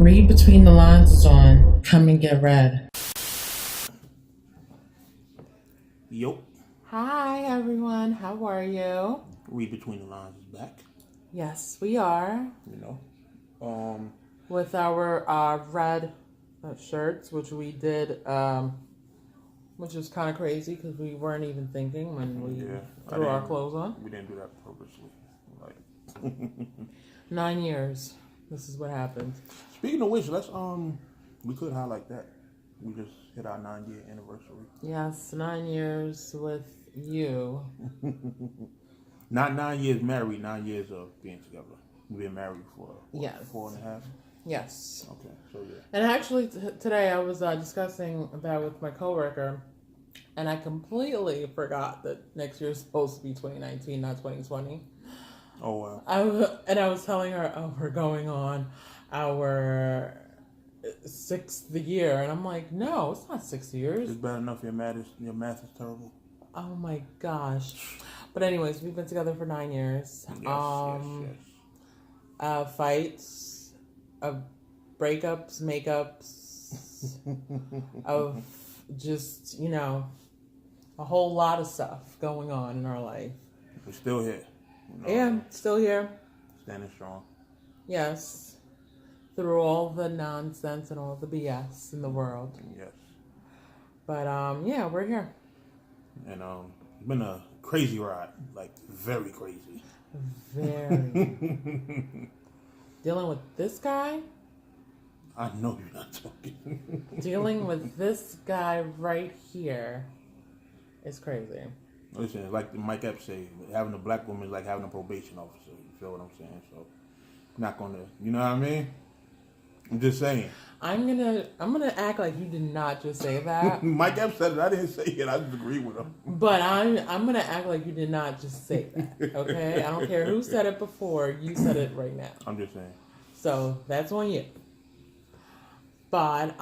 Read Between the Lines is on. Come and get read. Yo. Hi, everyone. How are you? Read Between the Lines is back. Yes, we are. You know. With our red shirts, which we did, which is kind of crazy because we weren't even thinking when we threw our clothes on. We didn't do that purposely. Like 9 years. This is what happened. Speaking of which, let's we could highlight that. We just hit our 9-year anniversary. Yes, 9 years with you. Not 9 years married, 9 years of being together. We've been married for 4.5. Yes. Okay, so yeah. And actually, today I was discussing that with my coworker, and I completely forgot that next year is supposed to be 2019, not 2020. Oh wow. I was telling her, we're going on our 6th year, and I'm like, no, it's not 6 years. It's bad enough your math is terrible. Oh my gosh. But anyways, we've been together for 9 years. Yes. Fights, of breakups, makeups, of just, a whole lot of stuff going on in our life. We're still here. Yeah, still here. Standing strong. Yes. Through all the nonsense and all the BS in the world. Yes. But, yeah, we're here. And it's been a crazy ride. Like, very crazy. Very. Dealing with this guy? I know you're not talking. Dealing with this guy right here is crazy. Listen, like Mike Epps say, having a black woman is like having a probation officer. You feel what I'm saying? So, not gonna, you know what I mean? I'm just saying. I'm gonna act like you did not just say that. Mike Epps said it. I didn't say it. I just agree with him. But I'm gonna act like you did not just say that. Okay? I don't care who said it before. You said it right now. I'm just saying. So that's on you. But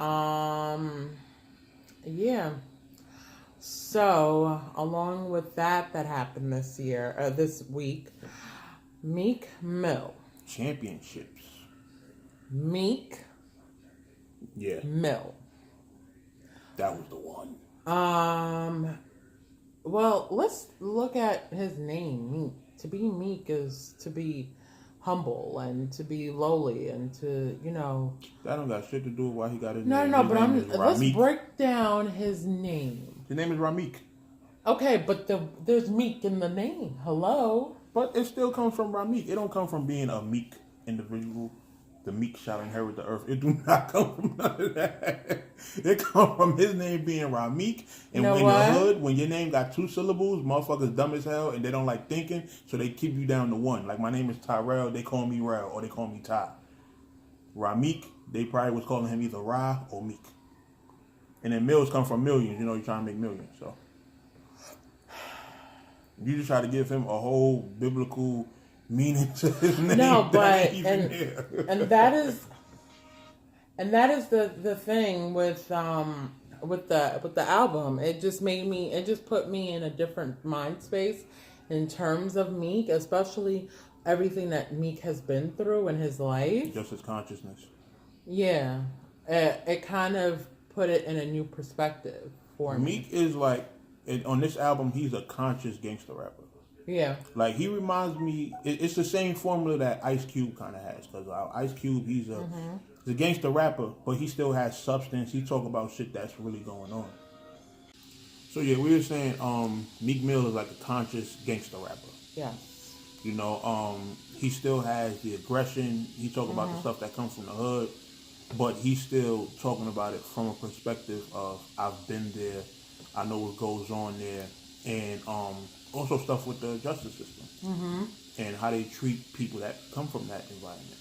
yeah. So along with that happened this week, Meek Mill. Championships. Meek. Yeah. Mill. That was the one. Well, let's look at his name, Meek. To be meek is to be humble and to be lowly and to, That don't got shit to do with why he got his name. No, but let's break down his name. His name is Rameek. Okay, but there's Meek in the name. Hello? But it still comes from Rameek. It don't come from being a meek individual. The meek shall inherit the earth. It do not come from none of that. It comes from his name being Rameek. And in the hood, when your name got 2 syllables, motherfuckers dumb as hell and they don't like thinking, so they keep you down to 1. Like my name is Tyrell, they call me Rel, or they call me Ty. Rameek, they probably was calling him either Ra or Meek. And then mills come from millions. You're trying to make millions. So you just try to give him a whole biblical meaning to his name. No, but and that is the thing with the album. It just put me in a different mind space in terms of Meek, especially everything that Meek has been through in his life. Just his consciousness. Yeah, it kind of put it in a new perspective for me. Meek is like, on this album, he's a conscious gangster rapper. Yeah. Like, he reminds me, it's the same formula that Ice Cube kind of has. Because Ice Cube, he's a gangster rapper, but he still has substance. He talk about shit that's really going on. So, yeah, we were saying Meek Mill is like a conscious gangster rapper. Yeah. He still has the aggression. He talk about the stuff that comes from the hood. But he's still talking about it from a perspective of, I've been there, I know what goes on there, and also stuff with the justice system and how they treat people that come from that environment.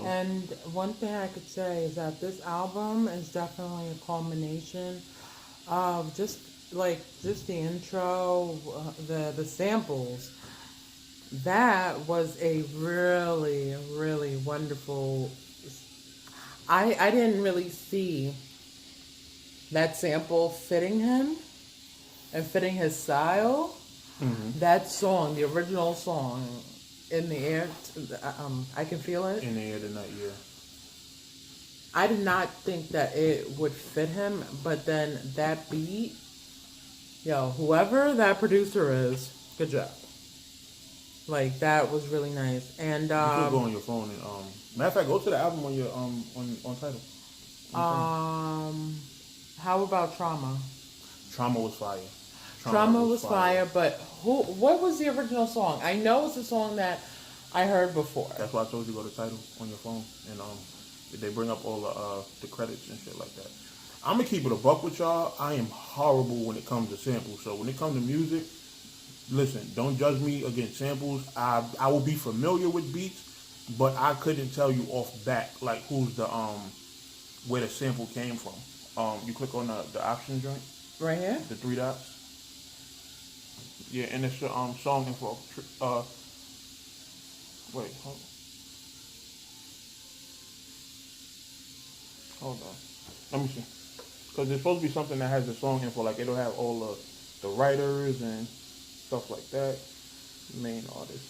And one thing I could say is that this album is definitely a culmination of just the intro, the samples. That was a really, really wonderful. I didn't really see that sample fitting him and fitting his style. That song, the original song, In the Air, I Can Feel It. In the Air Tonight, yeah. I did not think that it would fit him, but then that beat, yo, whoever that producer is, good job. Like, that was really nice. And you could go on your phone and matter of fact, go to the album on your on title. How about Trauma? Trauma was fire. Trauma was fire, but what was the original song? I know it's a song that I heard before. That's why I told you go to title on your phone, and they bring up all the credits and shit like that. I'm gonna keep it a buck with y'all. I am horrible when it comes to samples. So when it comes to music, listen, don't judge me against samples. I will be familiar with beats, but I couldn't tell you off bat like who's the where the sample came from. You click on the option joint right here, the 3 dots. Yeah, and it's song info. Wait, hold on. Let me see. Because there's supposed to be something that has the song info, like it'll have all the writers and stuff like that. Main artist.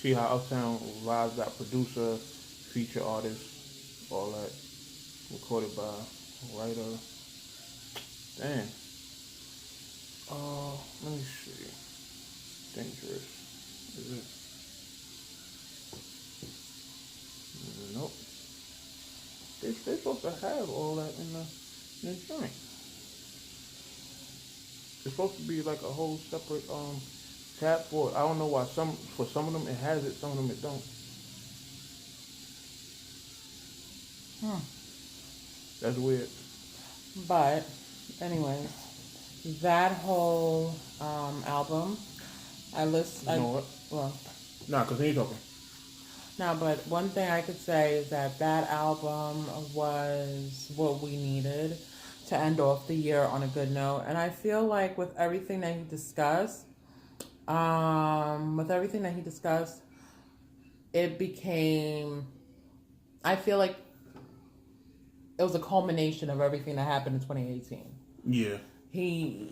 See how Uptown Live's got producer, feature artist, all that. Recorded by writer. Damn. Let me see. Dangerous. Is it? Nope. They're supposed to have all that in the joint. It's supposed to be like a whole separate tab for it. I don't know why for some of them it has it, some of them it don't. That's weird. But anyways, that whole album, I listened. You know what? Well, Nah, continue talking. no, but one thing I could say is that album was what we needed to end off the year on a good note. And I feel like with everything that he discussed, it became, I feel like it was a culmination of everything that happened in 2018. Yeah. He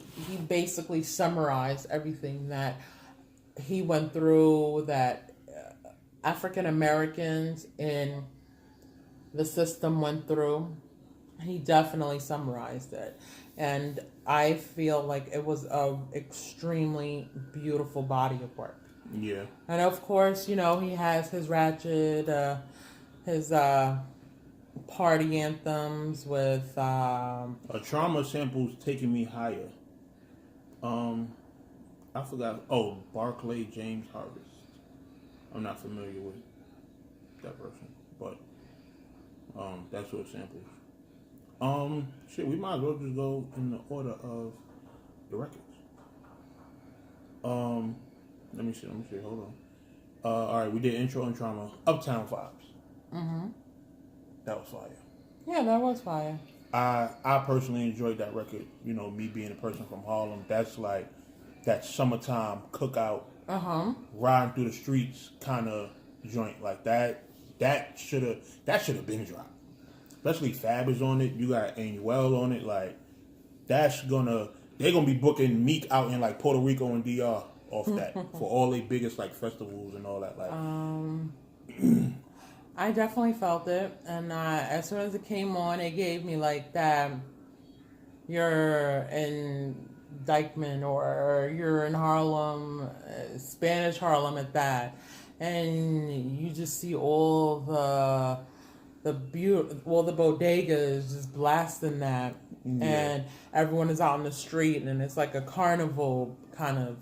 basically summarized everything that he went through, that African Americans in the system went through. He definitely summarized it. And I feel like it was a extremely beautiful body of work. Yeah. And of course, he has his ratchet, his party anthems with a Trauma sample's Taking Me Higher. I forgot. Oh, Barclay James Harvest. I'm not familiar with that person, but that's what it samples. Shit, we might as well just go in the order of the records. Let me see. Hold on. All right, we did intro and Trauma. Uptown Vibes. Mm-hmm. That was fire. Yeah, that was fire. I personally enjoyed that record. Me being a person from Harlem, that's like that summertime cookout, riding through the streets kind of joint. Like that should have been dropped. Especially Fab is on it. You got Anuel on it. Like they're gonna be booking Meek out in like Puerto Rico and DR off that for all their biggest like festivals and all that. Like, I definitely felt it, and as soon as it came on, it gave me like that. You're in Dykeman or you're in Harlem, Spanish Harlem at that, and you just see all the bodegas just blasting that, and everyone is out in the street, and it's like a carnival kind of.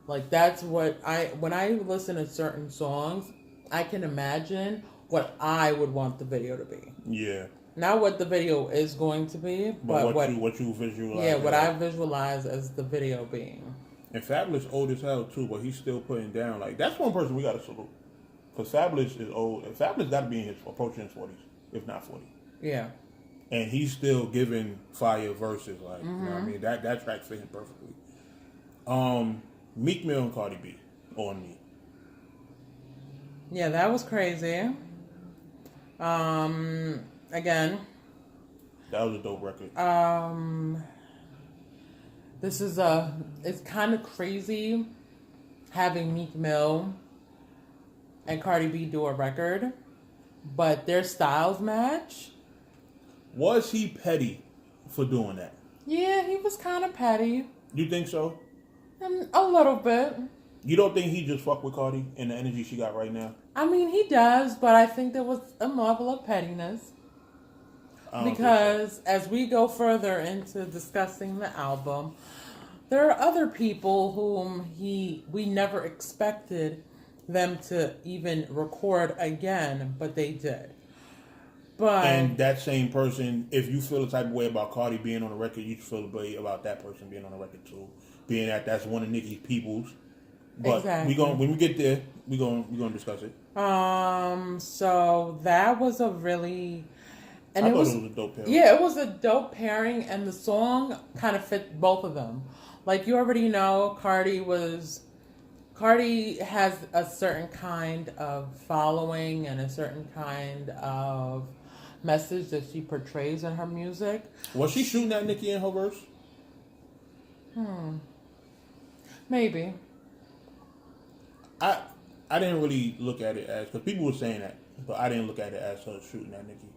Like that's what when I listen to certain songs, I can imagine what I would want the video to be. Yeah. Not what the video is going to be, but what you visualize. Yeah, what I visualize as the video being. And Fabulous old as hell too, but he's still putting down. Like that's one person we gotta salute. Because Fabulous is old. And Fabulous got to be approaching his 40s, if not 40. Yeah. And he's still giving fire verses. Like, you know what I mean? That track fit him perfectly. Meek Mill and Cardi B on Me. Yeah, that was crazy. Again. That was a dope record. It's kind of crazy having Meek Mill and Cardi B do a record but their styles match. Was he petty for doing that? Yeah, he was kind of petty. You think so? A little bit. You don't think he just fucked with Cardi and the energy she got right now? I mean, he does, but I think there was a level of pettiness. Because as we go further into discussing the album, there are other people whom we never expected them to even record again, but they did. And that same person, if you feel the type of way about Cardi being on the record, you feel the way about that person being on the record too. Being that's one of Nicki's peoples. But exactly. when we get there, we're gonna discuss it. So that was a really I thought it was a dope pairing. Yeah, it was a dope pairing, and the song kind of fit both of them. Like you already know, Cardi has a certain kind of following and a certain kind of message that she portrays in her music. Was she shooting at Nicki in her verse? Maybe. I didn't really look at it as, because people were saying that, but I didn't look at it as her shooting at Nicki.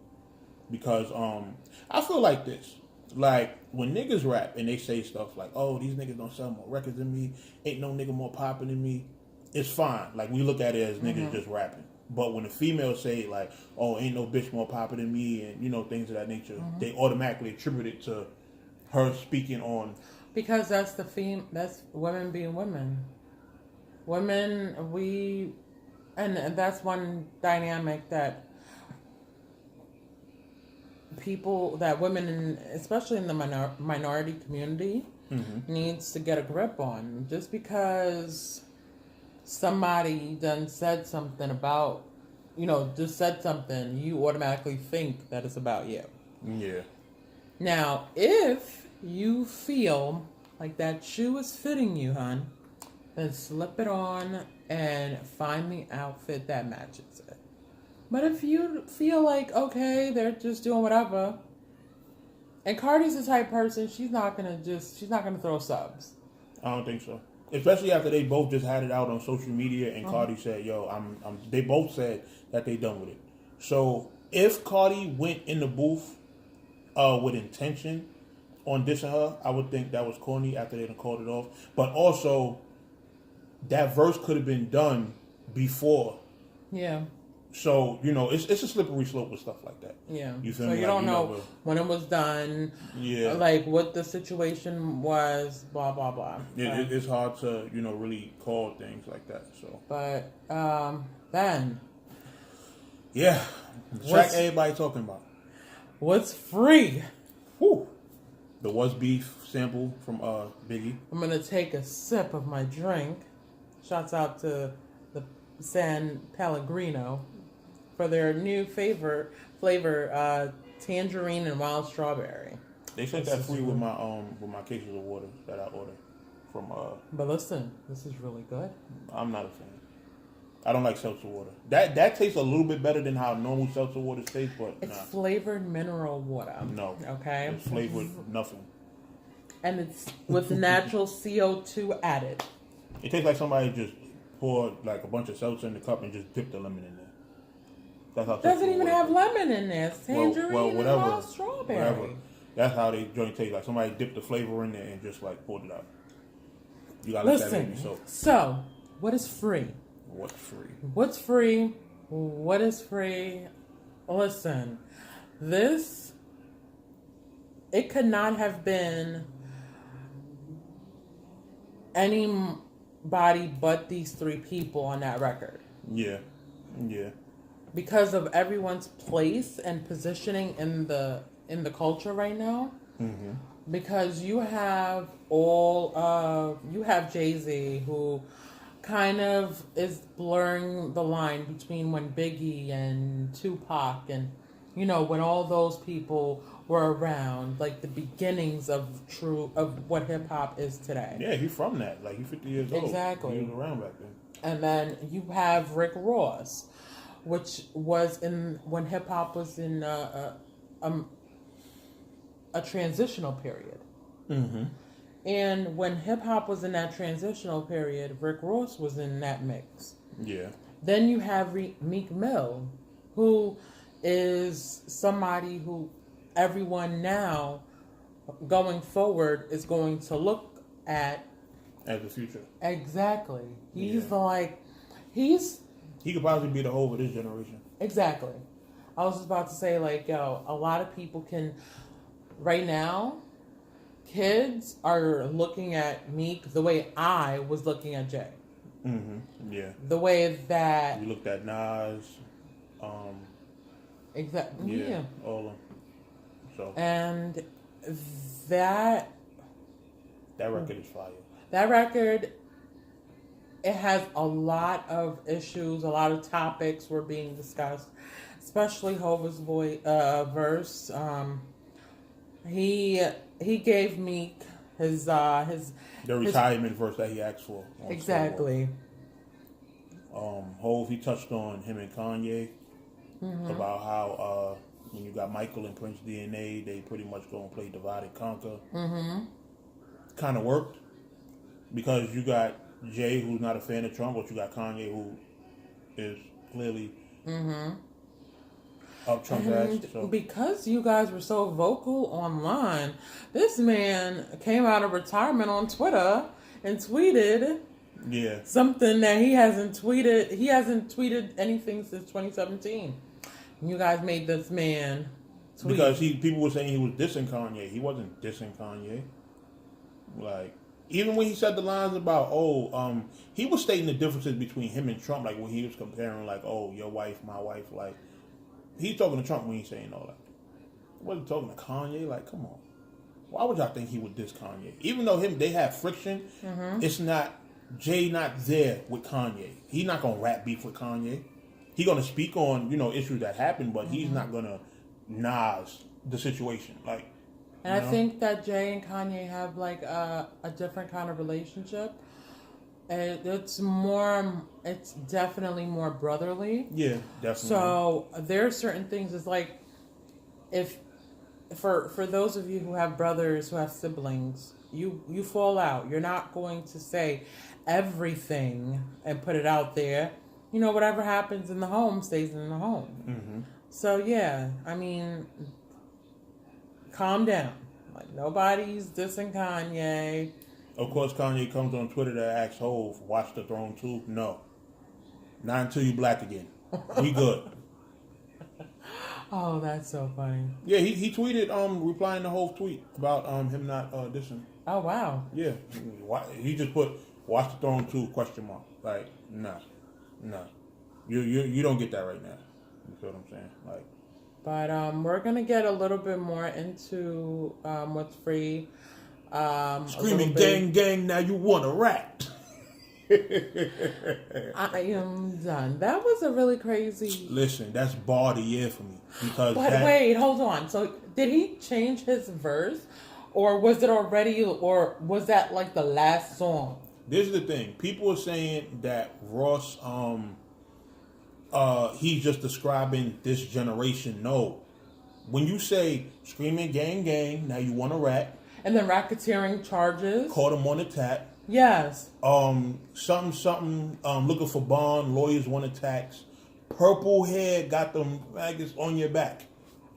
Because I feel like this. Like, when niggas rap and they say stuff like, oh, these niggas don't sell more records than me, ain't no nigga more popping than me, it's fine. Like, we look at it as niggas just rapping. But when the females say, like, oh, ain't no bitch more popping than me, and, things of that nature, they automatically attribute it to her speaking on... Because that's that's women being women. Women, and that's one dynamic that women, especially in the minority community, needs to get a grip on. Just because somebody done said something about, just said something, you automatically think that it's about you. Yeah. Now, if you feel like that shoe is fitting you, hon, then slip it on and find the outfit that matches it. But if you feel like, okay, they're just doing whatever, and Cardi's the type of person, she's not gonna throw subs. I don't think so. Especially after they both just had it out on social media and Cardi said, yo, they both said that they done with it. So if Cardi went in the booth with intention on dissing her, I would think that was corny after they done called it off. But also, that verse could have been done before. Yeah. So, it's a slippery slope with stuff like that. Yeah. You feel so me? you don't know when it was done. Yeah. Like what the situation was, blah, blah, blah. It's hard to, really call things like that. So. But, then. Yeah. The track everybody talking about. What's free? Whew. The Was Beef sample from Biggie. I'm going to take a sip of my drink. Shouts out to the San Pellegrino for their new flavor, tangerine and wild strawberry. They sent that free with my cases of water that I ordered from. But listen, this is really good. I'm not a fan. I don't like seltzer water. That tastes a little bit better than how normal seltzer water tastes, but it's flavored mineral water. No. Okay. It's flavored nothing. And it's with natural CO2 added. It tastes like somebody just poured like a bunch of seltzer in the cup and just dipped the lemon in there. That's how. Doesn't even have lemon in there. It's tangerine well, whatever, and wild strawberry. Whatever. That's how they joint taste. Like somebody dipped the flavor in there and just like poured it out. You gotta let that baby soak. So, what is free? What's free? What's free? What is free? Listen, it could not have been anybody but these three people on that record. Yeah. Yeah. Because of everyone's place and positioning in the culture right now. Mm-hmm. Because you have Jay-Z, who kind of is blurring the line between when Biggie and Tupac and, when all those people were around, like the beginnings of what hip hop is today. Yeah, he's from that. Like, he's 50 years old. Exactly. He was around back then. And then you have Rick Ross, which was when hip hop was in a transitional period. Mm-hmm. And when hip hop was in that transitional period, Rick Ross was in that mix. Yeah. Then you have Meek Mill, who is somebody who everyone now going forward is going to look at as the future. Exactly. He's he could probably be the whole of this generation. Exactly. I was just about to say, like, yo, a lot of people can right now. Kids are looking at Meek the way I was looking at Jay. Mm-hmm. Yeah. The way that you looked at Nas. Exactly. Yeah. All of them. So. And that record is fire. That record, it has a lot of issues, a lot of topics were being discussed, especially Hova's verse. He gave Meek his retirement verse that he asked for. Exactly. Hov, he touched on him and Kanye about how when you got Michael and Prince DNA, they pretty much go and play divide and conquer. Kind of worked because you got Jay, who's not a fan of Trump, but you got Kanye, who is clearly up Trump's ass. So. Because you guys were so vocal online, this man came out of retirement on Twitter and tweeted something that he hasn't tweeted. He hasn't tweeted anything since 2017. You guys made this man tweet. Because people were saying he was dissing Kanye. He wasn't dissing Kanye. Like, even when he said the lines about, he was stating the differences between him and Trump, like when he was comparing, like, your wife, my wife, like, he's talking to Trump when he's saying all that. He wasn't talking to Kanye, like, come on. Why would y'all think he would diss Kanye? Even though they have friction, it's not, Jay not there with Kanye. He's not going to rap beef with Kanye. He's going to speak on, issues that happen, but he's not going to Nas the situation, like. And I think that Jay and Kanye have like a different kind of relationship. It's definitely more brotherly. Yeah, definitely. So there are certain things. It's like if for those of you who have brothers, who have siblings, you fall out. You're not going to say everything and put it out there. Whatever happens in the home stays in the home. So yeah, I mean, calm down. Like, nobody's dissing Kanye. Of course, Kanye comes on Twitter to ask Hov, watch the throne too? No. Not until you black again. We good. Oh, that's so funny. Yeah, he tweeted, replying to Hov's tweet about him not dissing. Oh, wow. Yeah. He just put, watch the throne too, ? Like, nah. You don't get that right now. You feel what I'm saying? Like. But we're going to get a little bit more into what's free. Screaming gang, now you want to rap. I am done. That was a really crazy... Listen, that's bar of the year for me. Wait, hold on. So did he change his verse? Or was it already... Or was that like the last song? This is the thing. People are saying that Ross... he's just describing this generation. No. When you say screaming gang, now you want to rap. And then racketeering charges. Caught him on the tap. Yes. Something, looking for bond, lawyers want attacks. Purple hair got them maggots on your back.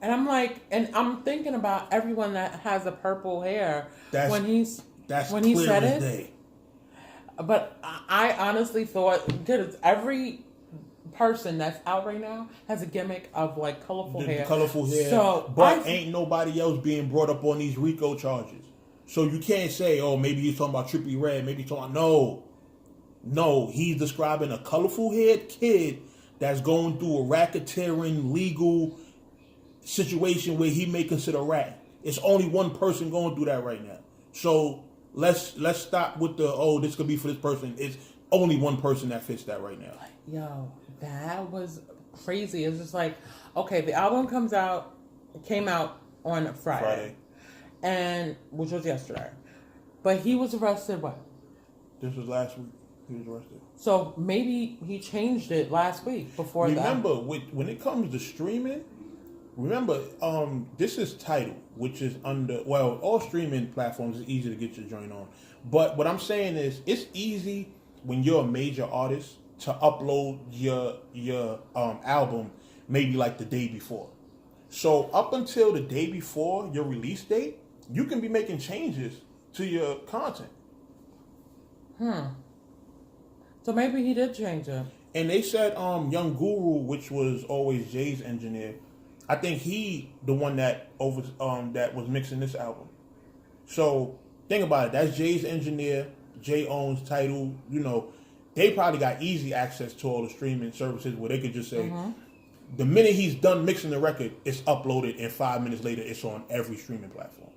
And I'm like, and I'm thinking about everyone that has a purple hair when he said it. Day. But I honestly thought, because every person that's out right now has a gimmick of like colorful hair. So, ain't nobody else being brought up on these RICO charges. So you can't say, maybe he's talking about Trippie Redd, maybe he's talking about no, he's describing a colorful haired kid that's going through a racketeering legal situation where he may consider rat. It's only one person going through that right now. So let's stop with the this could be for this person. It's only one person that fits that right now. Yo, that was crazy. It's just like, okay, the album came out on Friday. And which was yesterday. But he was arrested when? This was last week. He was arrested. So maybe he changed it last week before that. Remember, when it comes to streaming, this is Tidal, which is all streaming platforms is easy to get your joint on. But what I'm saying is, it's easy when you're a major artist to upload your album maybe like the day before. So up until the day before your release date, you can be making changes to your content. So maybe he did change it. And they said Young Guru, which was always Jay's engineer, I think he the one that that was mixing this album. So think about it. That's Jay's engineer. Jay owns Tidal. You know, they probably got easy access to all the streaming services where they could just say, the minute he's done mixing the record, it's uploaded, and 5 minutes later, it's on every streaming platform.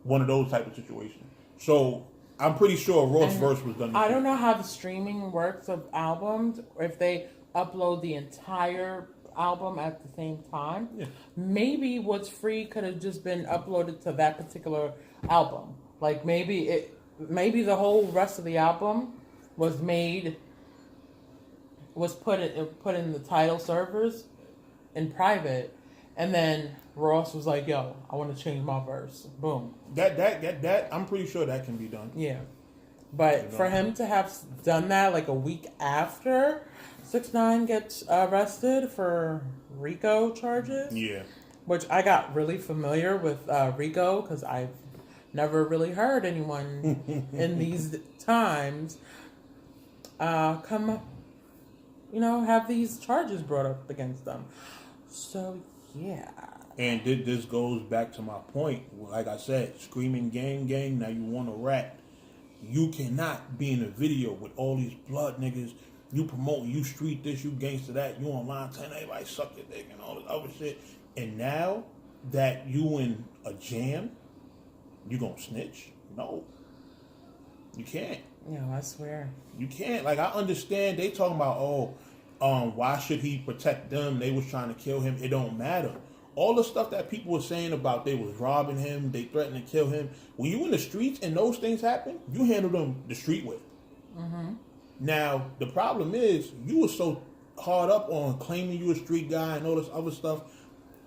One of those type of situations. So I'm pretty sure Ross' verse was done. I don't know how the streaming works of albums, or if they upload the entire album at the same time. Yeah. Maybe what's free could have just been uploaded to that particular album. Like maybe the whole rest of the album was put in the Tidal servers in private, and then Ross was like, "Yo, I want to change my verse." Boom. That I'm pretty sure that can be done. Yeah, but for him to have done that like a week after 6ix9ine gets arrested for RICO charges, which I got really familiar with RICO because I've never really heard anyone in these times have these charges brought up against them. So, yeah. And this goes back to my point. Like I said, screaming gang, gang, now you want to rap. You cannot be in a video with all these blood niggas. You promoting, you street this, you gangster that, you online telling everybody suck your dick and all this other shit. And now that you in a jam, you gonna snitch? No. You can't. Yeah, I swear. You can't. Like, I understand they talking about, why should he protect them? They was trying to kill him. It don't matter. All the stuff that people were saying about they was robbing him, they threatened to kill him. When you in the streets and those things happen, you handle them the street way. Now, the problem is, you were so hard up on claiming you a street guy and all this other stuff.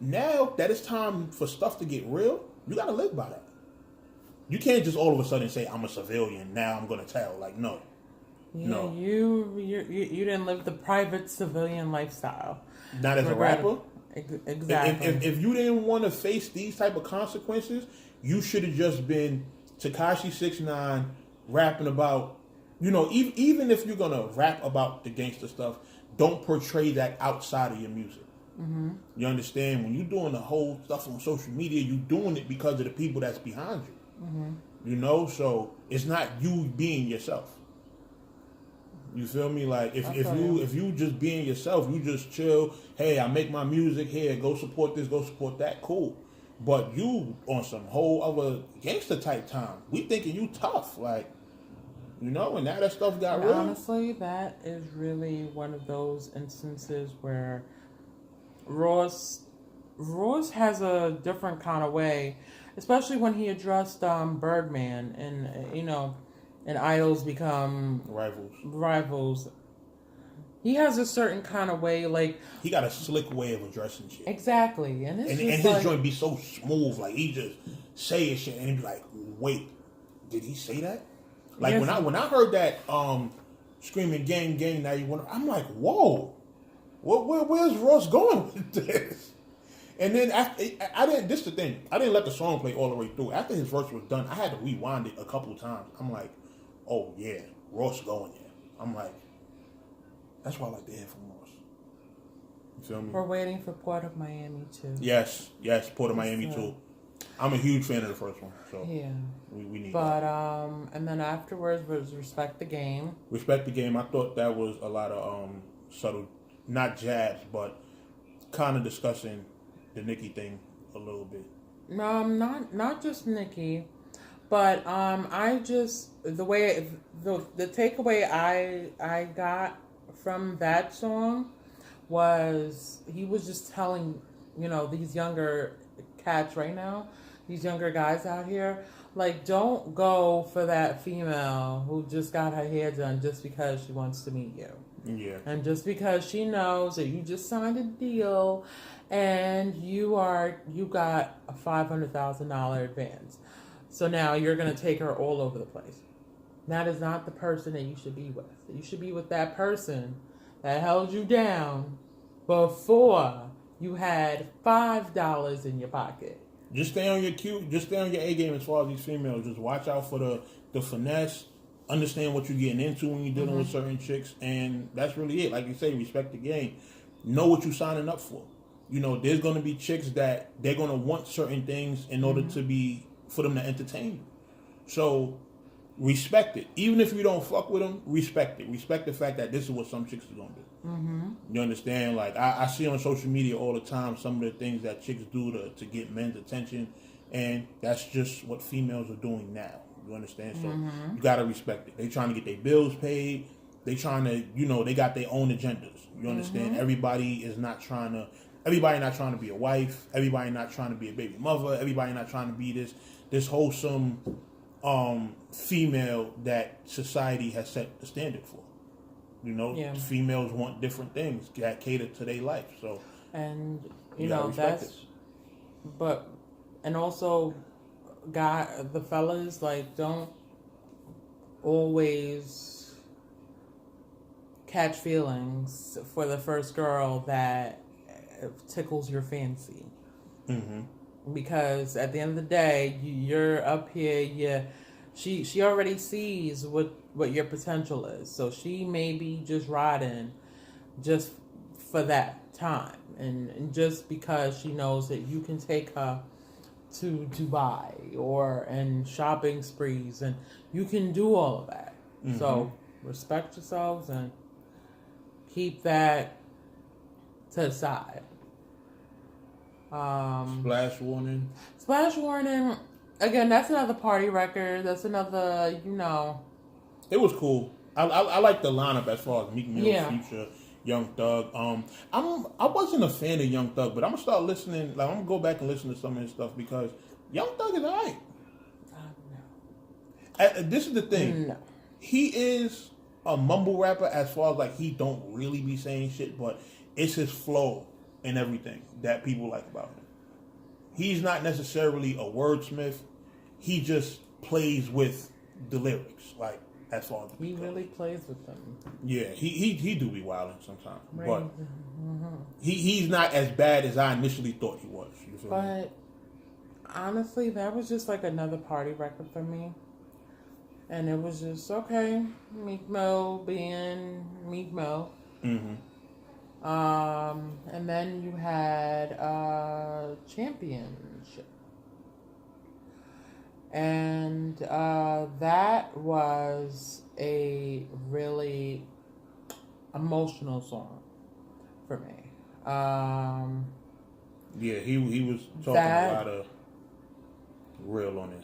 Now that it's time for stuff to get real, you got to live by that. You can't just all of a sudden say, I'm a civilian, now I'm going to tell. Like, no. Yeah, no. You didn't live the private civilian lifestyle. Not as a rapper? Exactly. If you didn't want to face these type of consequences, you should have just been Tekashi 6ix9ine rapping about, even if you're going to rap about the gangster stuff, don't portray that outside of your music. You understand? When you're doing the whole stuff on social media, you're doing it because of the people that's behind you. So it's not you being yourself. You feel me? Like if you just being yourself, you just chill. Hey, I make my music here. Go support this. Go support that. Cool. But you on some whole other gangster type time. We thinking you tough, like and now that stuff got real. Honestly, that is really one of those instances where Ross has a different kind of way, especially when he addressed Birdman and idols become rivals. He has a certain kind of way, like he got a slick way of addressing shit. Exactly, and his joint be so smooth, like he just say his shit and he be like, "Wait, did he say that?" Like when I heard that screaming gang gang, now you want, I'm like, whoa, where's Ross going with this? And then after, this is the thing, I didn't let the song play all the way through. After his verse was done, I had to rewind it a couple of times. I'm like, oh yeah, Ross going there. I'm like, that's why I like to hear from Ross. You feel me? We're waiting for Port of Miami too. Yes, Port of Miami too. I'm a huge fan of the first one, so yeah, we need. But and then afterwards was Respect the Game. Respect the Game. I thought that was a lot of subtle, not jabs, but kind of discussing the Nicki thing a little bit. Not just Nicki, but I just the takeaway I got from that song was he was just telling these younger cats right now, these younger guys out here, like, don't go for that female who just got her hair done just because she wants to meet you. Yeah. And just because she knows that you just signed a deal and you got a $500,000 advance. So now you're going to take her all over the place. That is not the person that you should be with. You should be with that person that held you down before you had $5 in your pocket. Just stay on your Just stay on your A game as far as these females. Just watch out for the finesse. Understand what you're getting into when you're dealing with certain chicks, and that's really it. Like you say, respect the game. Know what you're signing up for. You know, there's going to be chicks that they're going to want certain things in order for them to entertain you. So respect it. Even if you don't fuck with them, respect it. Respect the fact that this is what some chicks are going to do. You understand? Like, I see on social media all the time some of the things that chicks do to get men's attention, and that's just what females are doing now. You understand? So you got to respect it. They trying to get their bills paid. They trying to, they got their own agendas. You understand? Everybody not trying to be a wife. Everybody not trying to be a baby mother. Everybody not trying to be this wholesome female that society has set the standard for. Females want different things that cater to their life. So, and and also, the fellas, like, don't always catch feelings for the first girl that tickles your fancy. Because at the end of the day, you're up here. She already sees what your potential is, so she may be just riding just for that time, and just because she knows that you can take her to Dubai and shopping sprees, and you can do all of that. So respect yourselves and keep that to the side. Splash warning. Again, that's another party record. That's another, It was cool. I like the lineup as far as Meek Mill, Future, Young Thug. I wasn't a fan of Young Thug, but I'm gonna start listening. Like, I'm gonna go back and listen to some of his stuff because Young Thug is alright. No. This is the thing. No. He is a mumble rapper as far as, like, he don't really be saying shit, but it's his flow and everything that people like about him. He's not necessarily a wordsmith. He just plays with the lyrics, like, as far as he really plays with them. Yeah, he do be wilding sometimes, but he's not as bad as I initially thought he was. You feel me? Honestly, that was just like another party record for me, and it was just okay. Meek Mill being Meek Mill. And then you had Championship. And that was a really emotional song for me. Yeah, he was talking a lot of real on it.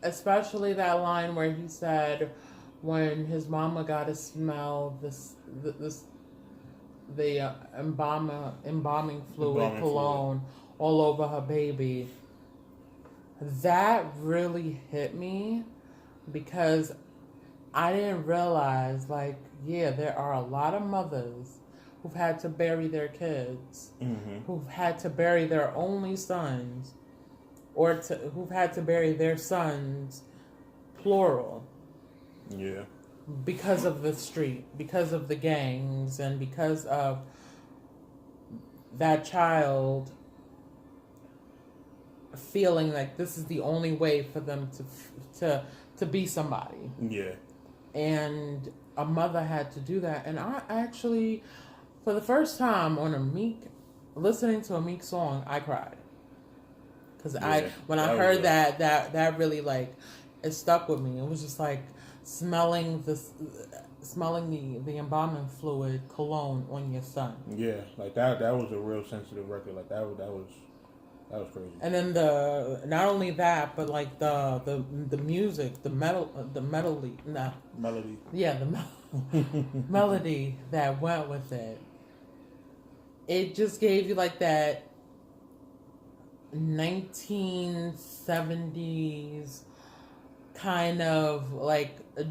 Especially that line where he said when his mama got to smell the embalming fluid cologne all over her baby. That really hit me because I didn't realize, like, there are a lot of mothers who've had to bury their kids, who've had to bury their only sons, or who've had to bury their sons, plural. Yeah. Because of the street, because of the gangs, and because of that child feeling like this is the only way for them to be somebody. Yeah. And a mother had to do that. And I actually, for the first time listening to a Meek song, I cried. Because when I heard that really, like, it stuck with me. It was just like smelling the embalming fluid cologne on your son. Yeah, like that was a real sensitive record. Like that was crazy. And then not only that, but like the music, the melody. Yeah, the melody that went with it. It just gave you like that 1970s kind of like I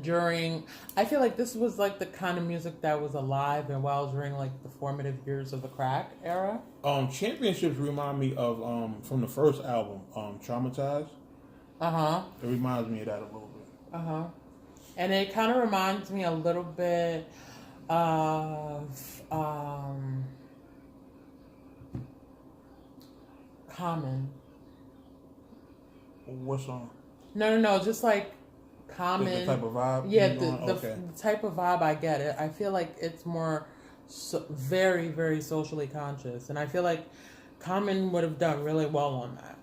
feel like this was like the kind of music that was alive and well during like the formative years of the crack era. Championships remind me of from the first album, Traumatized. It reminds me of that a little bit. And it kind of reminds me a little bit of Common. What song? No. Just like Common. The type of vibe? Yeah, the type of vibe I get it. I feel like it's more very, very socially conscious. And I feel like Common would have done really well on that.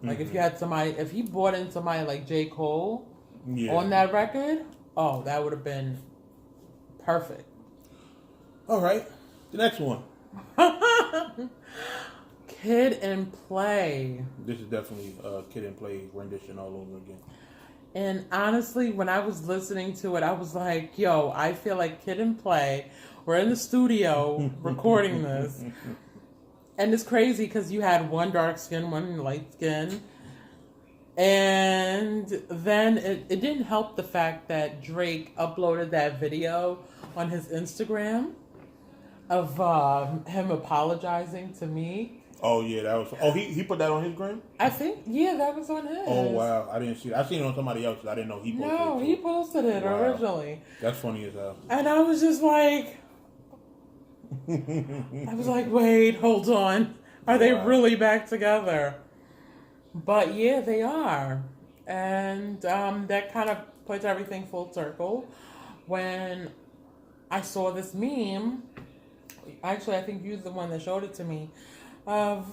Like if you had somebody, if he brought in somebody like J. Cole on that record, oh, that would have been perfect. All right. The next one. Kid and Play. This is definitely a Kid and Play rendition all over again. And honestly, when I was listening to it, I was like, yo, I feel like Kid and Play. We're in the studio recording this. And it's crazy because you had one dark skin, one light skin. And then it didn't help the fact that Drake uploaded that video on his Instagram of him apologizing to me. Oh, yeah, that was... Oh, he put that on his gram? I think, yeah, that was on his. Oh, wow. I didn't see it. I seen it on somebody else's. I didn't know he posted it. No, he posted it originally. That's funny as hell. And I was just like... I was like, wait, hold on. Are they really back together? But yeah, they are. And that kind of puts everything full circle. When I saw this meme, actually, I think you're the one that showed it to me, of,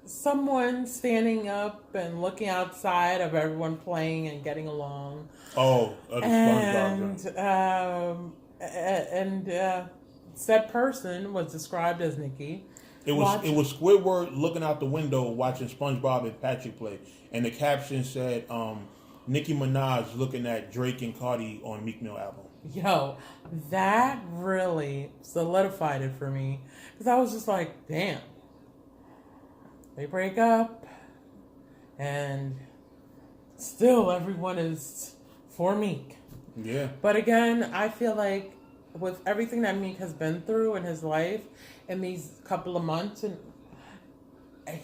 someone standing up and looking outside of everyone playing and getting along. Oh, and said person was described as Nikki. It was Squidward looking out the window watching SpongeBob and Patrick play, and the caption said, "Nicki Minaj looking at Drake and Cardi on Meek Mill album." Yo, that really solidified it for me because I was just like, damn. They break up, and still everyone is for Meek. Yeah. But again, I feel like with everything that Meek has been through in his life in these couple of months, and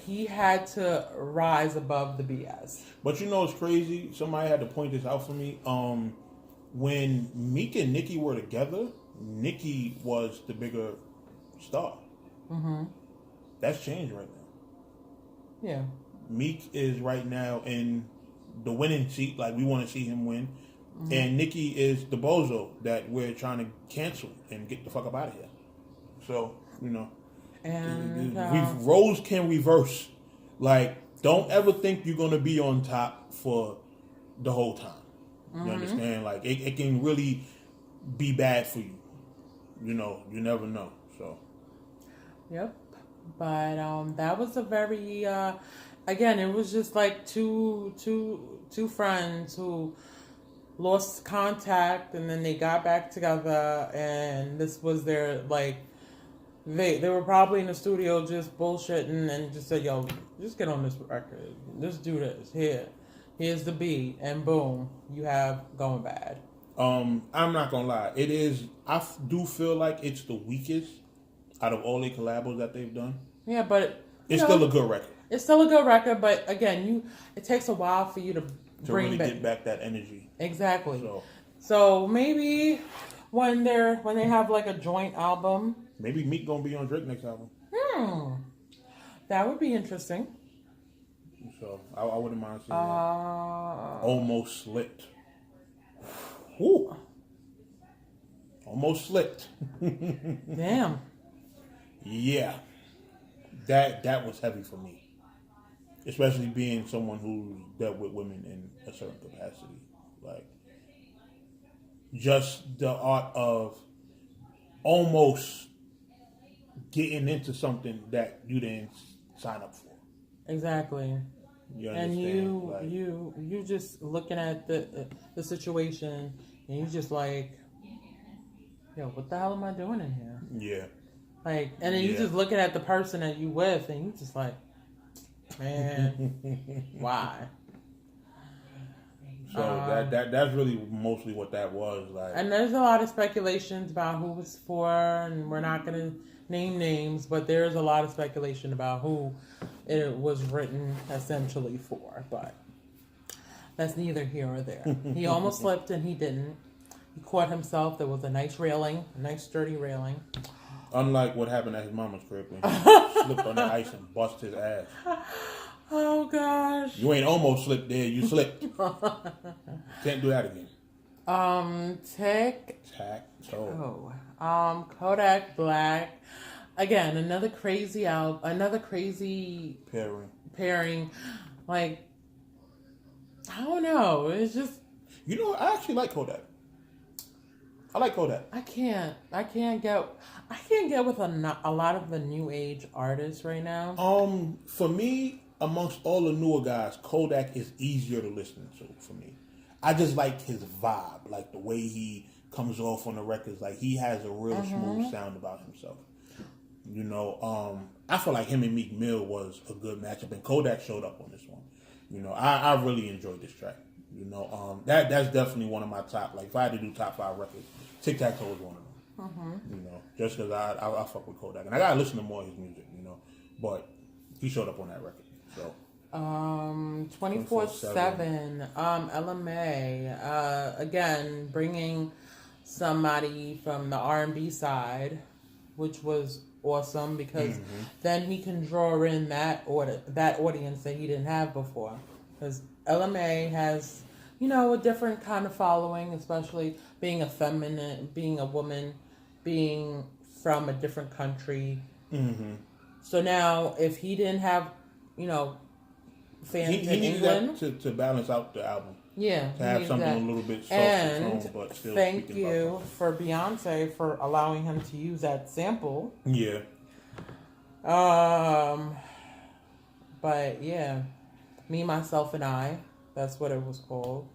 he had to rise above the BS. But it's crazy. Somebody had to point this out for me. When Meek and Nicki were together, Nicki was the bigger star. Mm-hmm. That's changed right now. Yeah. Meek is right now in the winning seat, like we want to see him win. Mm-hmm. And Nicki is the bozo that we're trying to cancel and get the fuck up out of here. So, and roles can reverse. Like, don't ever think you're going to be on top for the whole time. You understand? Like, it can really be bad for you. You never know. So. Yep. But that was a very, again, it was just like two friends who lost contact and then they got back together, and this was their, like, they were probably in the studio just bullshitting and just said, yo, just get on this record. Just do this. Here's the beat, and boom, you have Going Bad. I'm not gonna lie. It is, I do feel like it's the weakest out of all the collabos that they've done. Yeah, but it's still a good record. It's still a good record, but again, it takes a while for you to bring really get back that energy. Exactly. So maybe when they have like a joint album, maybe Meek gonna be on Drake next album. That would be interesting. So I wouldn't mind seeing that. Almost slipped. Woo. Almost slipped. Damn. Yeah. That was heavy for me. Especially being someone who dealt with women in a certain capacity. Like, just the art of almost getting into something that you didn't sign up for. Exactly. You understand? And you just looking at the situation, and you just like, yo, what the hell am I doing in here? Yeah. Like, and then you just looking at the person that you with, and you just like, man, why? So that's really mostly what that was like. And there's a lot of speculations about who it's for, and we're not going to name names, but there's a lot of speculation about who it was written essentially for. But that's neither here or there. He almost slipped and he didn't. He caught himself. There was a nice railing, a nice sturdy railing. Unlike what happened at his mama's crib when he slipped on the ice and bust his ass. Oh gosh. You ain't almost slipped there. You slipped. Can't do that again. Kodak Black. Again, another crazy album. Another crazy pairing. Like, I don't know. It's just. You know, I actually like Kodak. I like Kodak. I can't get with a lot of the new age artists right now. For me, amongst all the newer guys, Kodak is easier to listen to for me. I just like his vibe, like the way he comes off on the records. Like, he has a real smooth sound about himself. You know, I feel like him and Meek Mill was a good matchup, and Kodak showed up on this one. You know, I really enjoyed this track. You know, that's definitely one of my top. Like, if I had to do top 5 records, Tic Tac Toe is one of them. You know, just because I fuck with Kodak, and I gotta listen to more of his music. You know, but he showed up on that record. So 24/7 LMA again bringing somebody from the R&B side, which was awesome because then he can draw in that audience that he didn't have before, because LMA has, you know, a different kind of following, especially being a feminine, being a woman, being from a different country. So now, if he didn't have, you know, fans he in England, to balance out the album. Yeah, to have something a little bit softer and tone, but still. Thank you for Beyonce for allowing him to use that sample. Yeah. But yeah, Me, Myself, and I. That's what it was called.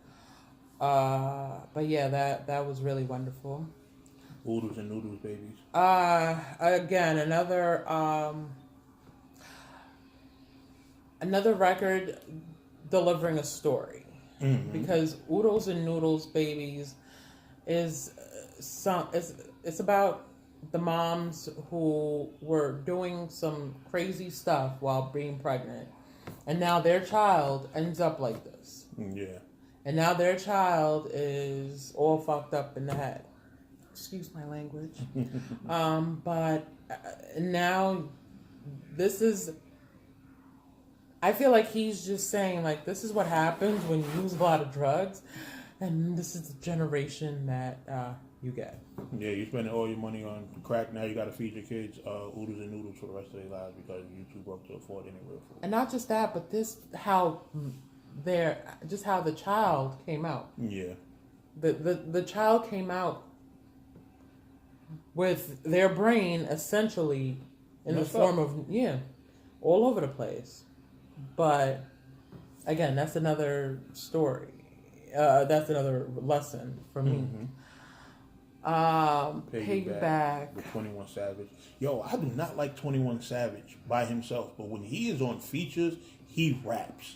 But yeah, that was really wonderful. Oodles and Noodles, babies. Again, another record delivering a story. Because Oodles and Noodles, babies is it's about the moms who were doing some crazy stuff while being pregnant, and now their child ends up like this. Yeah. And now their child is all fucked up in the head. Excuse my language. But now this is, I feel like he's just saying, like, this is what happens when you use a lot of drugs, and this is the generation that you get. Yeah, you're spending all your money on crack. Now you got to feed your kids oodles and noodles for the rest of their lives because you too broke to afford any real food. And not just that, but how the child came out. Yeah. The child came out with their brain essentially in the form of, all over the place. But again, that's another story. That's another lesson for me. Piggyback with 21 Savage. Yo, I do not like 21 Savage by himself, but when he is on features, he raps.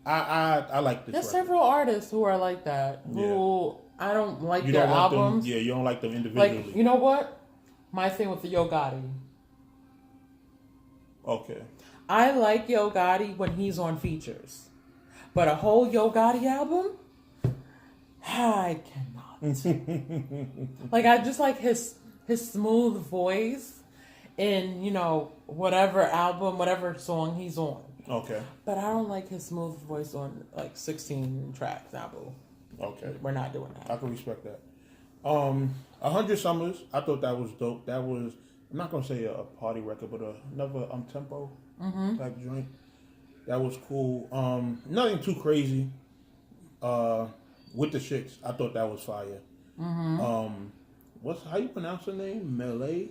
I like this. There's record. several artists who are like that. Who I don't like their albums. You don't like them individually. Like, you know what? My thing with the Yo Gotti. Okay. I like Yo Gotti when he's on features, but a whole Yo Gotti album, I cannot. Like, I just like his smooth voice in, you know, whatever album, whatever song he's on. Okay. But I don't like his smooth voice on like 16 tracks album. Okay. We're not doing that. I can respect that. 100 Summers, I thought that was dope. That was, I'm not gonna say a party record, but another tempo type joint. That was cool. Nothing too crazy. With the Chicks, I thought that was fire. How you pronounce her name? Melee.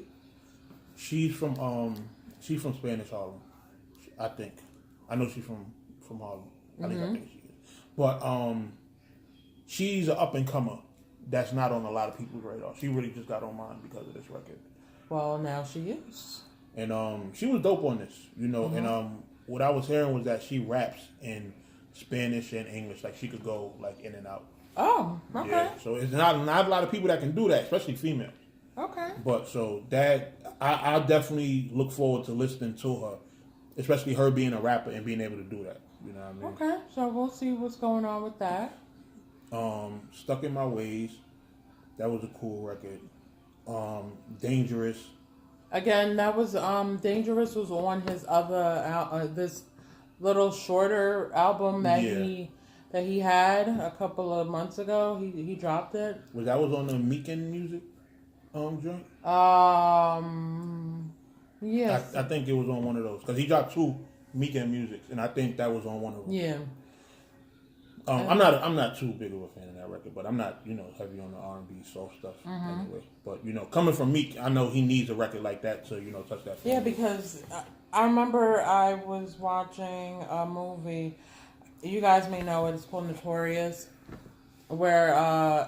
She's from Spanish Harlem, I think. I know she's from Harlem. I think she is. But she's an up and comer that's not on a lot of people's radar. She really just got on mine because of this record. Well, now she is. And she was dope on this, you know. And what I was hearing was that she raps in Spanish and English. Like, she could go like in and out. Oh, okay. Yeah, so it's not a lot of people that can do that, especially female. Okay. But so that I definitely look forward to listening to her, especially her being a rapper and being able to do that. You know what I mean? Okay, so we'll see what's going on with that. Stuck in My Ways, that was a cool record. Dangerous, Again, that was Dangerous was on his other this little shorter album that he had a couple of months ago. He dropped it. Was on the Meek and Music joint? Yes. I think it was on one of those because he dropped 2 Meek and Music, and I think that was on one of them. Yeah. I'm not too big of a fan of that record, but I'm not heavy on the R&B soul stuff anyway. But coming from Meek, I know he needs a record like that to touch that. Yeah, because I remember I was watching a movie. You guys may know it. It's called Notorious, where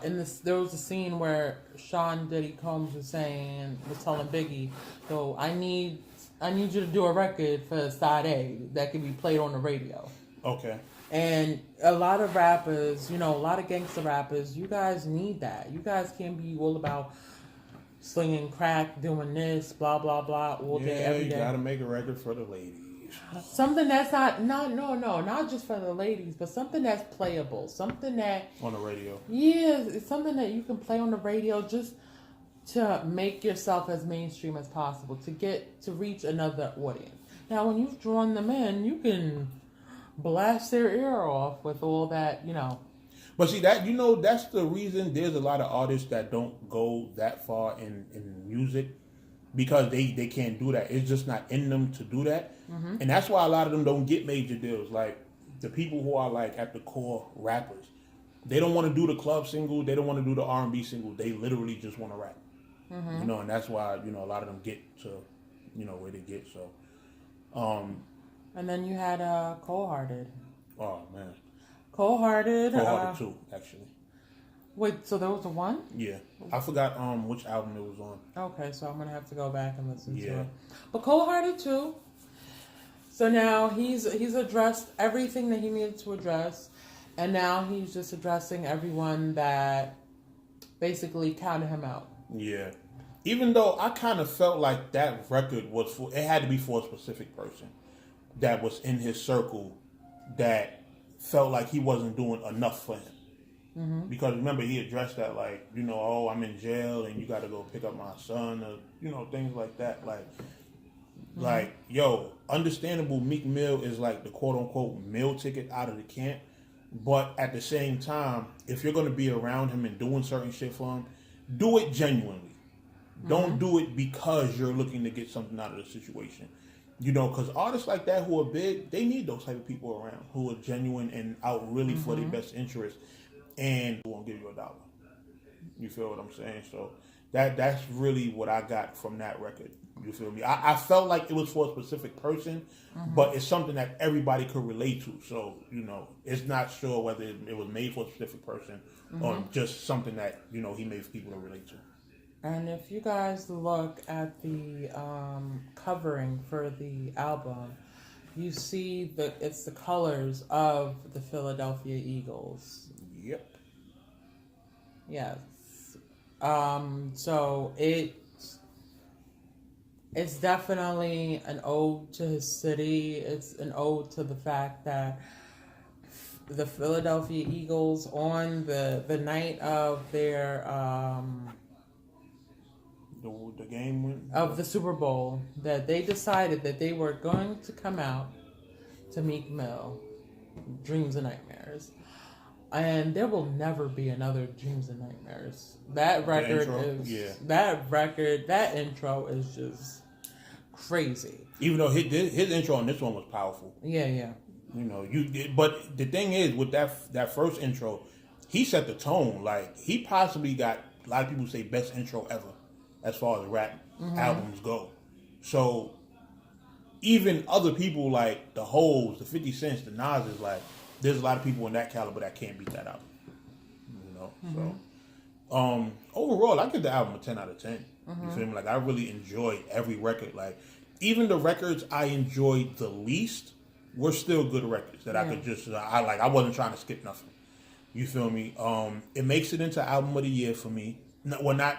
there was a scene where Sean Diddy Combs was telling Biggie, "So I need you to do a record for Side A that can be played on the radio." Okay. And a lot of rappers, a lot of gangster rappers, you guys need that. You guys can't be all about slinging crack, doing this, blah, blah, blah, all day, every day. You got to make a record for the ladies. Something that's not just for the ladies, but something that's playable. Something that... On the radio. Yeah, it's something that you can play on the radio just to make yourself as mainstream as possible, to reach another audience. Now, when you've drawn them in, you can... blast their ear off with all that, But see, that that's the reason there's a lot of artists that don't go that far in music because they can't do that. It's just not in them to do that. Mm-hmm. And that's why a lot of them don't get major deals. Like the people who are like at the core rappers, they don't want to do the club single. They don't want to do the R&B single. They literally just want to rap. Mm-hmm. And that's why, a lot of them get to, where they get. So, and then you had Cold Hearted. Oh, man. Cold Hearted 2, actually. Wait, so there was a 1? Yeah. I forgot which album it was on. Okay, so I'm going to have to go back and listen to it. But Cold Hearted 2. So now he's addressed everything that he needed to address. And now he's just addressing everyone that basically counted him out. Yeah. Even though I kind of felt like that record it had to be for a specific person that was in his circle that felt like he wasn't doing enough for him. Mm-hmm. Because remember, he addressed that like, I'm in jail and you got to go pick up my son or, things like that. Like, yo, understandable Meek Mill is like the quote unquote meal ticket out of the camp. But at the same time, if you're going to be around him and doing certain shit for him, do it genuinely. Mm-hmm. Don't do it because you're looking to get something out of the situation. Because artists like that who are big, they need those type of people around who are genuine and out really for their best interest and won't give you $1. You feel what I'm saying? So that's really what I got from that record. You feel me? I felt like it was for a specific person, but it's something that everybody could relate to. So, it's not sure whether it was made for a specific person or just something that, he made for people to relate to. And if you guys look at the covering for the album, you see it's the colors of the Philadelphia Eagles. Yep. Yes. So it's definitely an ode to his city. It's an ode to the fact that the Philadelphia Eagles on the night of their the game of the Super Bowl, that they decided that they were going to come out to Meek Mill, Dreams and Nightmares. And there will never be another Dreams and Nightmares. That record that intro is just crazy. Even though his intro on this one was powerful. Yeah. But the thing is, with that first intro, he set the tone. Like, he possibly got, a lot of people say, best intro ever as far as rap albums go. So even other people like the Hoes, the 50 Cents, the Nas's, like, there's a lot of people in that caliber that can't beat that album. So overall, I give the album a 10 out of 10. You feel me? Like, I really enjoyed every record. Like, even the records I enjoyed the least were still good records that I could just I wasn't trying to skip nothing. You feel me? It makes it into album of the year for me. Not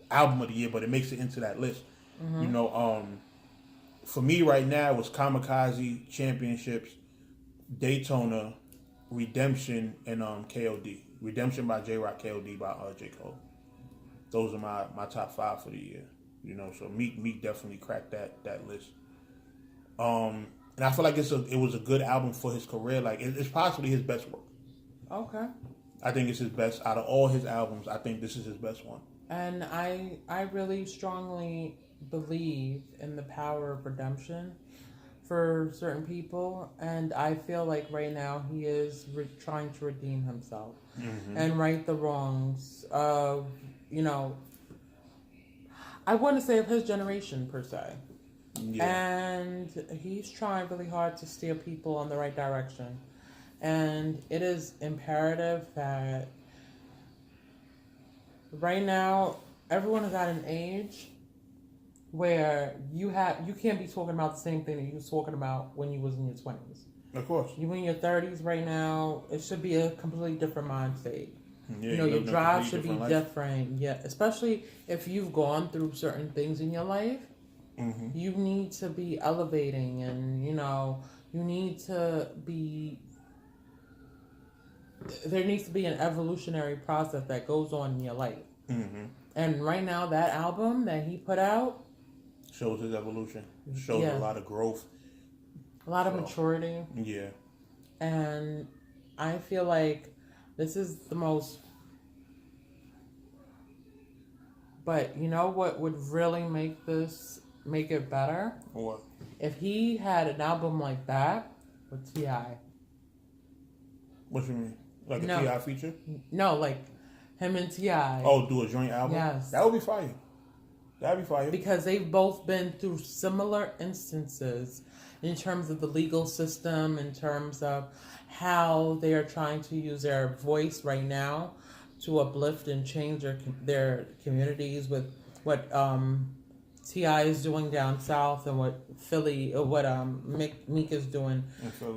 album of the year, but it makes it into that list. For me right now, it was Kamikaze, Championships, Daytona, Redemption, and KOD. Redemption by J-Rock, KOD by J. Cole. Those are my top 5 for the year. You know, so Meek definitely cracked that list. And I feel like it was a good album for his career. Like it's possibly his best work. Okay. I think it's his best out of all his albums. I think this is his best one. And I really strongly believe in the power of redemption for certain people, and I feel like right now he is trying to redeem himself and right the wrongs of, you know, I want to say of his generation per se. Yeah. And he's trying really hard to steer people in the right direction. And it is imperative that right now everyone is at an age where you can't be talking about the same thing that you was talking about when you was in your 20s. Of course. You in your 30s right now, it should be a completely different mind state. Yeah, you know, your drive should be life. different. Yeah, especially if you've gone through certain things in your life. You need to be elevating, and you know, you need to be. There needs to be an evolutionary process that goes on in your life. And right now, that album that he put out shows his evolution. Shows a lot of growth, a lot of maturity. Yeah, and I feel like this is the most. But you know what would really make it better? What? If he had an album like that with T.I. What you mean? Like a T.I. feature? No, like him and T.I. Oh, do a joint album? Yes. That would be fire. That'd be fire. Because they've both been through similar instances in terms of the legal system, in terms of how they are trying to use their voice right now to uplift and change their communities, with what T.I. is doing down south, and what Meek is doing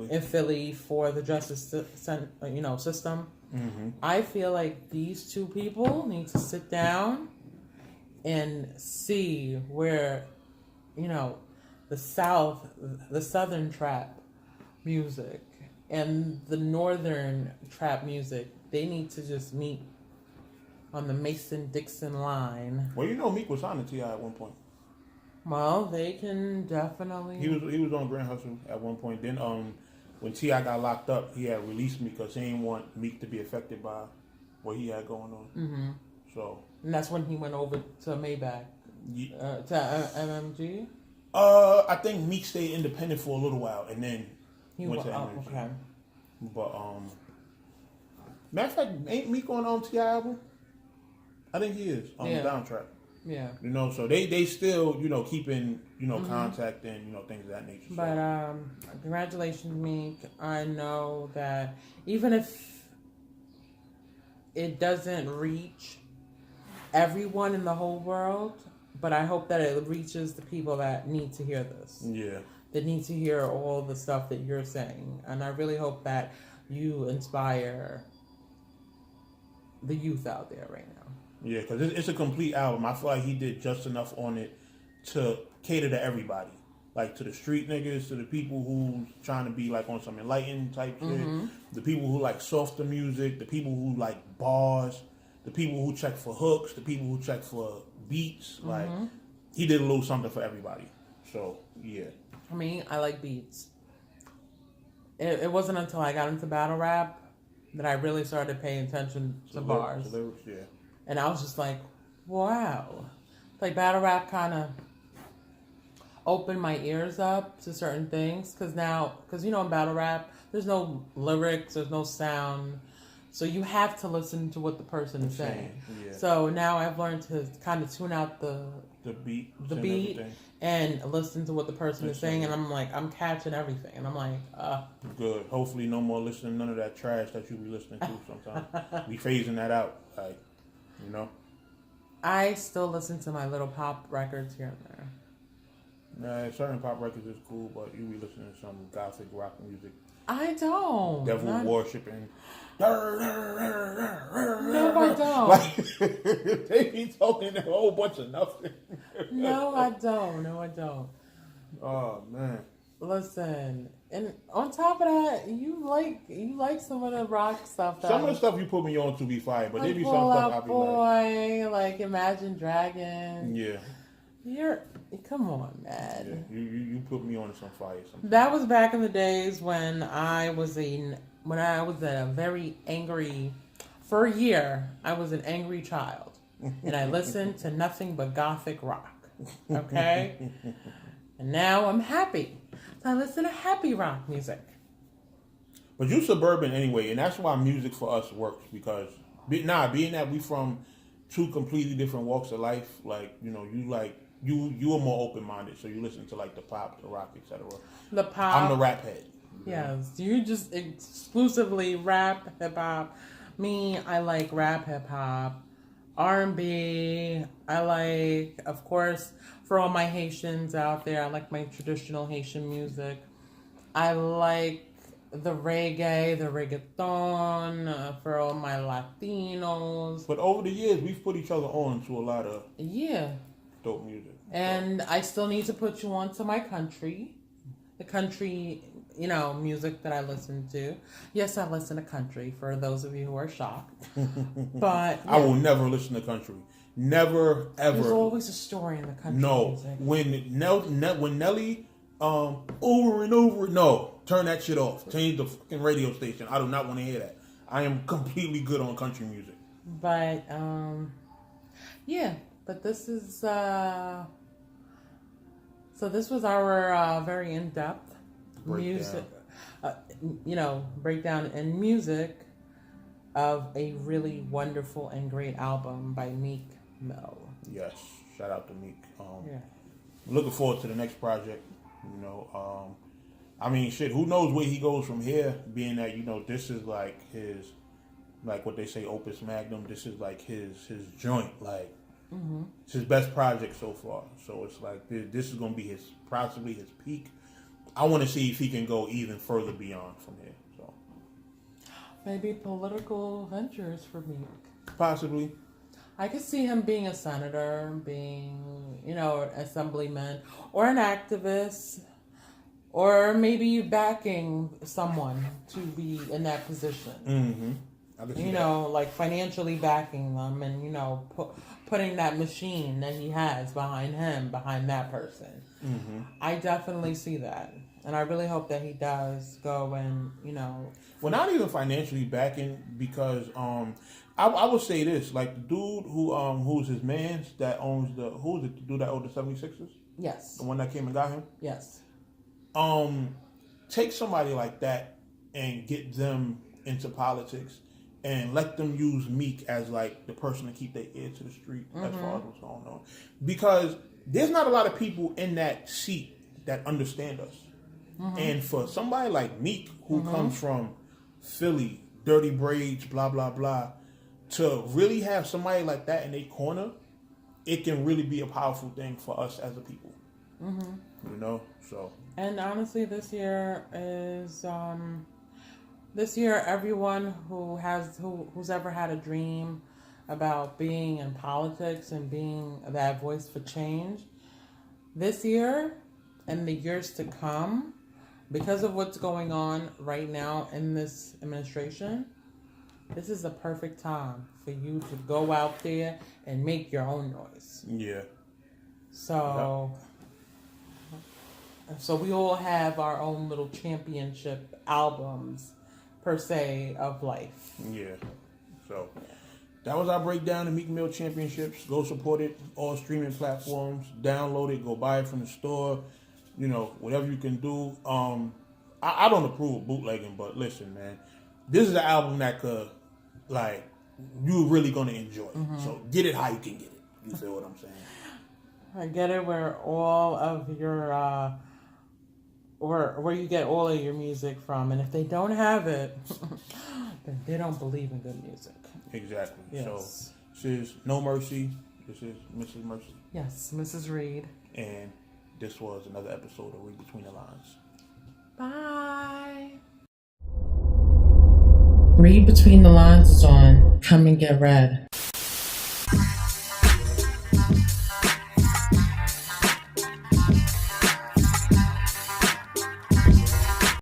in Philly for the justice system. I feel like these two people need to sit down and see where, you know, the southern trap music and the northern trap music, they need to just meet on the Mason-Dixon line. Well, you know, Meek was signed to T.I. at one point. Well, they can definitely. He was on Grand Hustle at one point. Then, when T.I. got locked up, he had released Meek because he didn't want Meek to be affected by what he had going on. So. And that's when he went over to Maybach, to MMG. I think Meek stayed independent for a little while, and then he went to MMG. Okay. But matter of fact, ain't Meek on T.I. album? I think he is on the Downtrack. Yeah. You know, so they still, you know, keeping, you know, contact and, you know, things of that nature. But congratulations, Meek. I know that even if it doesn't reach everyone in the whole world, but I hope that it reaches the people that need to hear this. Yeah. That need to hear all the stuff that you're saying. And I really hope that you inspire the youth out there right now. Yeah, because it's a complete album. I feel like he did just enough on it to cater to everybody. Like, to the street niggas, to the people who's trying to be, like, on some enlightened type shit. The people who like softer music. The people who like bars. The people who check for hooks. The people who check for beats. Like, he did a little something for everybody. So, yeah. I mean, I like beats. It wasn't until I got into battle rap that I really started paying attention to bars. The lyrics, yeah. And I was just like, wow. Like, battle rap kind of opened my ears up to certain things. Because, you know, in battle rap, there's no lyrics, there's no sound. So you have to listen to what the person is saying. Yeah. So now I've learned to kind of tune out the beat and listen to what the person is saying. And I'm like, I'm catching everything. And I'm like, good. Hopefully no more listening to none of that trash that you be listening to sometimes. We phasing that out. Like, you know? I still listen to my little pop records here and there. Nah, certain pop records is cool, but you be listening to some gothic rock music. I don't. Devil worshiping. No, I don't. Like, they be talking a whole bunch of nothing. No, I don't. Oh, man. Listen, and on top of that, you like some of the rock stuff. Some of the stuff you put me on to be fire, but there be some stuff I be Boy, like Imagine Dragons. Yeah. Come on, man. Yeah, you put me on some fire. That was back in the days when I was a very angry. For a year, I was an angry child, and I listened to nothing but gothic rock. Okay, and now I'm happy. So I listen to happy rock music. But you suburban anyway, and that's why music for us works, because being that we from two completely different walks of life, like, you know, you are more open minded, so you listen to like the pop, the rock, etc. The pop. I'm the rap head. Yes, you just exclusively rap, hip hop. Me, I like rap, hip hop, R&B. I like, of course, for all my Haitians out there, I like my traditional Haitian music. I like the reggae, the reggaeton, for all my Latinos. But over the years, we've put each other on to a lot of dope music. And I still need to put you on to my country. The country, you know, music that I listen to. Yes, I listen to country, for those of you who are shocked. But I will never listen to country. Never, ever. There's always a story in the country music. When Nelly, over and over, no, turn that shit off. Change the fucking radio station. I do not want to hear that. I am completely good on country music. But, but this is, so this was our very in-depth music, breakdown and music of a really wonderful and great album by Meek Mill. Yes, shout out to Meek. Looking forward to the next project. You know, who knows where he goes from here? Being that, you know, this is like his, like what they say, opus magnum. This is like his joint, like it's his best project so far. So it's like this is gonna be possibly his peak. I want to see if he can go even further beyond from here. So maybe political ventures for Meek. Possibly. I could see him being a senator, being, you know, an assemblyman, or an activist, or maybe backing someone to be in that position. Mm-hmm. You know, like financially backing them, and, you know, putting that machine that he has behind him, behind that person. Mm-hmm. I definitely see that. And I really hope that he does go and, you know. Well, not even financially backing, because I would say this, like the dude who's his man that owns the dude that owns the 76ers? Yes. The one that came and got him? Yes. Take somebody like that and get them into politics and let them use Meek as like the person to keep their ear to the street as far as what's going on. Because there's not a lot of people in that seat that understand us. Mm-hmm. And for somebody like Meek, who comes from Philly, dirty braids, blah, blah, blah, to really have somebody like that in their corner, it can really be a powerful thing for us as a people. Mm-hmm. You know? So. And honestly, this year is... This year, everyone who's ever had a dream about being in politics and being that voice for change, this year and the years to come, because of what's going on right now in this administration, this is the perfect time for you to go out there and make your own noise. Yeah. So we all have our own little championship albums, per se, of life. Yeah. So that was our breakdown of Meek Mill Championships. Go support it. All streaming platforms. Download it. Go buy it from the store. You know, whatever you can do. I don't approve of bootlegging, but listen, man. This is an album that could, like, you're really going to enjoy. So get it how you can get it. You feel what I'm saying? I get it where all of your... or where you get all of your music from. And if they don't have it, then they don't believe in good music. Exactly. Yes. So this is No Mercy. This is Mrs. Mercy. Yes, Mrs. Reed. And this was another episode of Read Between the Lines. Bye. Read Between the Lines is on. Come and get read.